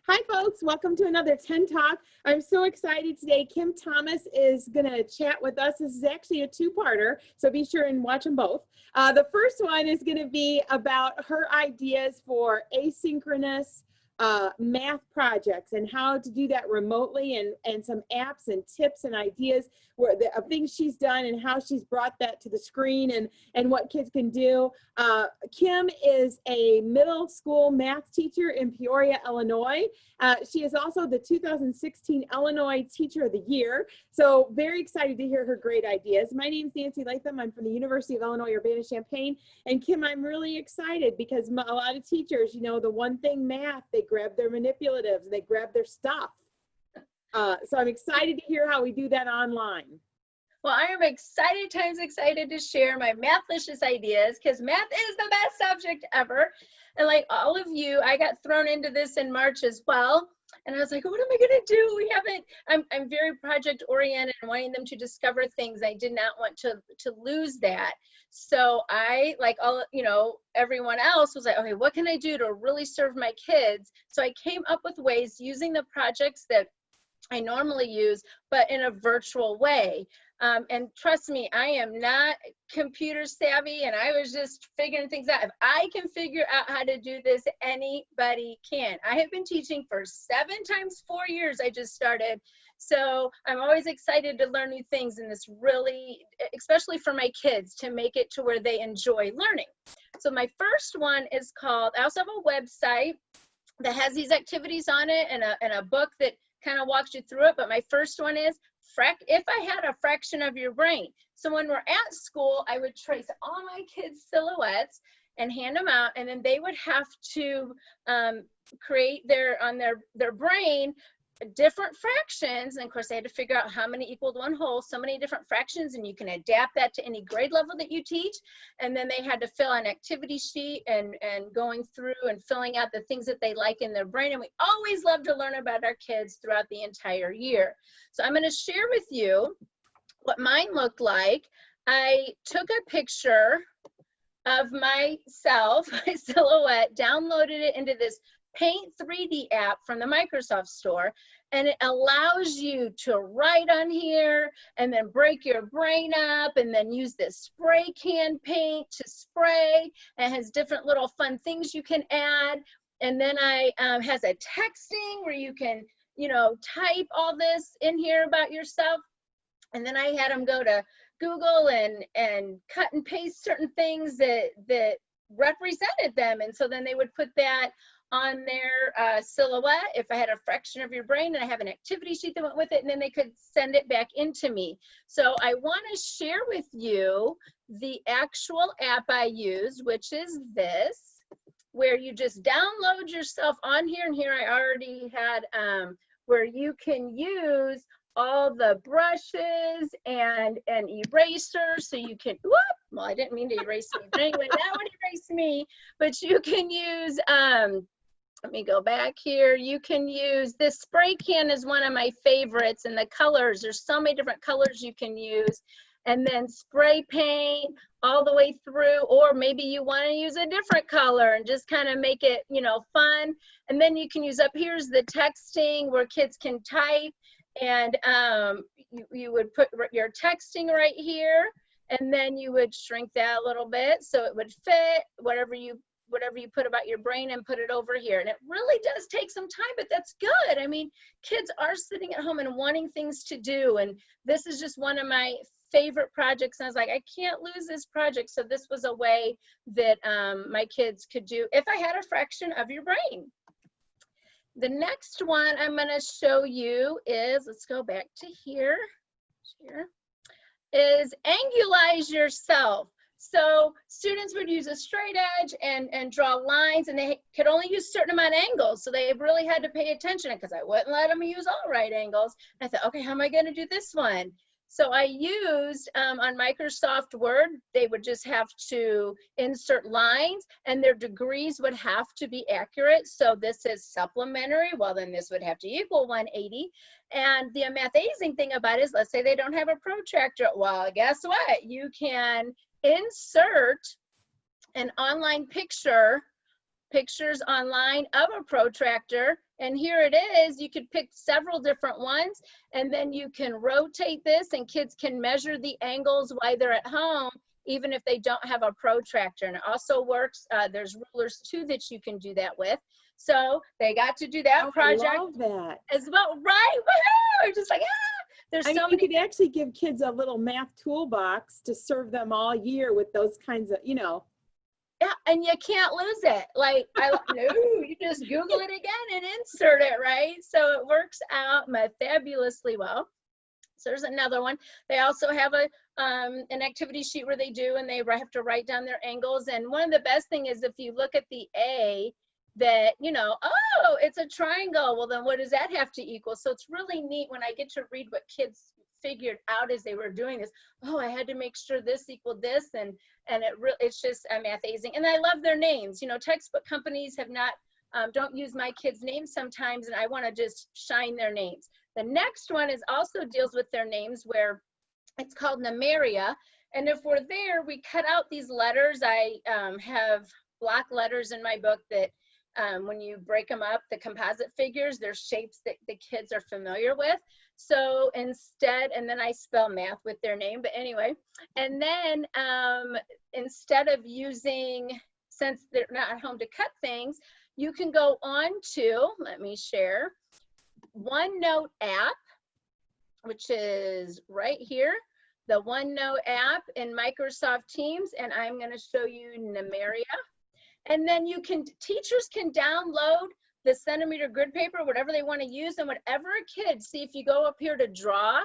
Hi, folks. Welcome to another 10 Talk. I'm so excited today. Kim Thomas is going to chat with us. This is actually a two-parter, so be sure and watch them both. The first one is going to be about her ideas for asynchronous math projects and how to do that remotely, and some apps and tips and ideas of things she's done and how she's brought that to the screen and what kids can do. Kim is a middle school math teacher in Peoria, Illinois. She is also the 2016 Illinois Teacher of the Year. So very excited to hear her great ideas. My name is Nancy Latham. I'm from the University of Illinois Urbana-Champaign. And Kim, I'm really excited because a lot of teachers, you know, the one thing math, they grab their manipulatives, they grab their stuff. So I'm excited to hear how we do that online. Well, I am excited times excited to share my mathlicious ideas because math is the best subject ever. And like all of you, I got thrown into this in March as well. And I was like, what am I going to do? We haven't, I'm very project oriented and wanting them to discover things. I did not want to lose that. So I, like all, you know, everyone else was like, okay, what can I do to really serve my kids? So I came up with ways using the projects that I normally use, but in a virtual way. And trust me, I am not computer savvy, and I was just figuring things out. If I can figure out how to do this, anybody can. I have been teaching for 7 times 4 years. I just started. So I'm always excited to learn new things in this, really, especially for my kids, to make it to where they enjoy learning. So my first one is called, I also have a website that has these activities on it and a book that kind of walks you through it. But my first one is if I had a fraction of your brain. So when we're at school, I would trace all my kids' silhouettes and hand them out, and then they would have to create on their brain different fractions. And of course, they had to figure out how many equaled one whole, so many different fractions, and you can adapt that to any grade level that you teach. And then they had to fill an activity sheet and going through and filling out the things that they like in their brain. And we always love to learn about our kids throughout the entire year. So I'm going to share with you what mine looked like. I took a picture of myself, my silhouette, downloaded it into this Paint 3D app from the Microsoft Store, and it allows you to write on here and then break your brain up and then use this spray can paint to spray. And it has different little fun things you can add. And then has a texting where you can, you know, type all this in here about yourself. And then I had them go to Google and cut and paste certain things that represented them. And so then they would put that on their silhouette if I had a fraction of your brain, and I have an activity sheet that went with it, and then they could send it back into me. So I want to share with you the actual app I used, which is this, where you just download yourself on here. And here I already had where you can use all the brushes and erasers, so you can, whoop, well, I didn't mean to erase me, but anyway, that would erase me. But you can use, let me go back here. You can use this spray can is one of my favorites, and the colors, there's so many different colors you can use. And then spray paint all the way through, or maybe you want to use a different color and just kind of make it, you know, fun. And then you can use up here's the texting where kids can type, and you would put your texting right here, and then you would shrink that a little bit so it would fit whatever you put about your brain and put it over here. And it really does take some time, but that's good. I mean, kids are sitting at home and wanting things to do. And this is just one of my favorite projects. And I was like, I can't lose this project. So this was a way that my kids could do if I had a fraction of your brain. The next one I'm going to show you is, let's go back to here, is angulize yourself. So students would use a straight edge and draw lines, and they could only use a certain amount of angles. So they really had to pay attention, because I wouldn't let them use all right angles. And I thought, okay, how am I going to do this one? So I used on Microsoft Word, they would just have to insert lines, and their degrees would have to be accurate. So this is supplementary. Well, then this would have to equal 180. And the amazing thing about it is, let's say they don't have a protractor. Well, guess what? You can insert an online pictures online of a protractor And here it is. You could pick several different ones, and then you can rotate this, and kids can measure the angles while they're at home, even if they don't have a protractor. And it also works, there's rulers too that you can do that with. So they got to do that project. I love that. As well, right? Woohoo! Just like, there's so many. You could actually give kids a little math toolbox to serve them all year with those kinds of, you know. Yeah, and you can't lose it. Like, no, you just Google it again and insert it, right? So it works out fabulously well. So there's another one. They also have an activity sheet where they do, and they have to write down their angles. And one of the best thing is if you look at the A, that, you know, oh, it's a triangle. Well, then what does that have to equal? So it's really neat when I get to read what kids figured out as they were doing this. Oh, I had to make sure this equaled this, and it's just amazing. And I love their names. You know, textbook companies have not don't use my kids' names sometimes, and I want to just shine their names. The next one is also deals with their names, where it's called Peoria. And if we're there, we cut out these letters. I have block letters in my book that when you break them up, the composite figures, they're shapes that the kids are familiar with. So instead, and then I spell math with their name, but anyway, and then instead of using, since they're not at home to cut things, you can go on to, let me share, OneNote app, which is right here, the OneNote app in Microsoft Teams, and I'm going to show you Peoria. And then teachers can download the centimeter grid paper, whatever they want to use, and whatever a kid, see if you go up here to draw,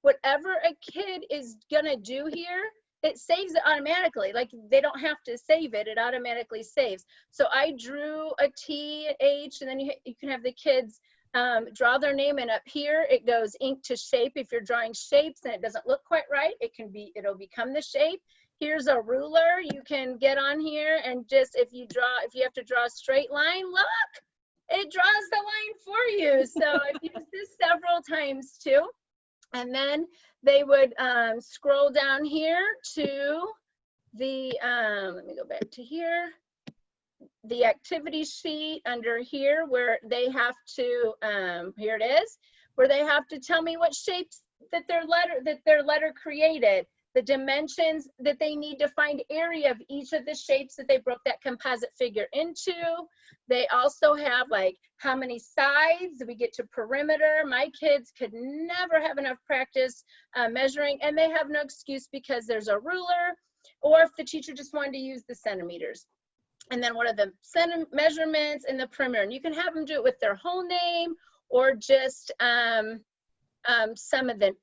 whatever a kid is going to do here, it saves it automatically. Like, they don't have to save it, it automatically saves. So I drew a T, an H, and then you can have the kids draw their name, and up here it goes ink to shape. If you're drawing shapes and it doesn't look quite right, it'll become the shape. Here's a ruler. You can get on here and just, if you have to draw a straight line, look, it draws the line for you. So I've used this several times too. And then they would scroll down here to the, let me go back to here, the activity sheet under here, where they have to, here it is, where they have to tell me what shapes that their letter created, the dimensions that they need to find area of each of the shapes that they broke that composite figure into. They also have like how many sides. We get to perimeter. My kids could never have enough practice measuring, and they have no excuse because there's a ruler, or if the teacher just wanted to use the centimeters. And then what are the measurements and the perimeter? And you can have them do it with their whole name, or just some of the,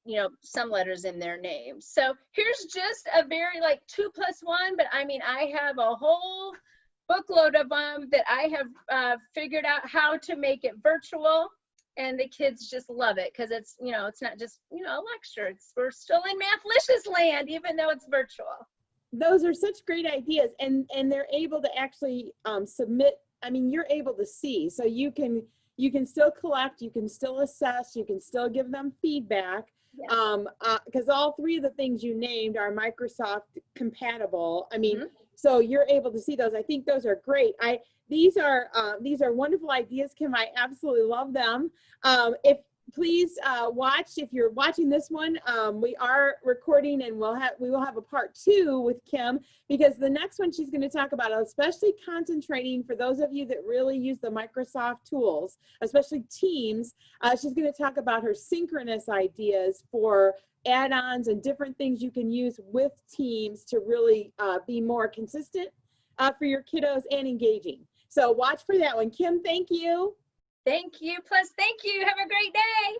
some letters in their name. So here's just a very like 2 + 1, but I mean, I have a whole bookload of them that I have figured out how to make it virtual, and the kids just love it because it's, it's not just, a lecture. We're still in Mathlicious land, even though it's virtual. Those are such great ideas, and they're able to actually submit. I mean, you're able to see, so you can still collect, you can still assess, you can still give them feedback. Yeah. Because all three of the things you named are Microsoft compatible. I mean, so you're able to see those. I think those are great. These are wonderful ideas, Kim. I absolutely love them. Please watch, if you're watching this one, we are recording, and we will have a part 2 with Kim, because the next one she's going to talk about, especially concentrating for those of you that really use the Microsoft tools, especially Teams. She's going to talk about her synchronous ideas for add-ons and different things you can use with Teams to really be more consistent for your kiddos and engaging. So watch for that one. Kim, thank you. Thank you. Plus, thank you. Have a great day.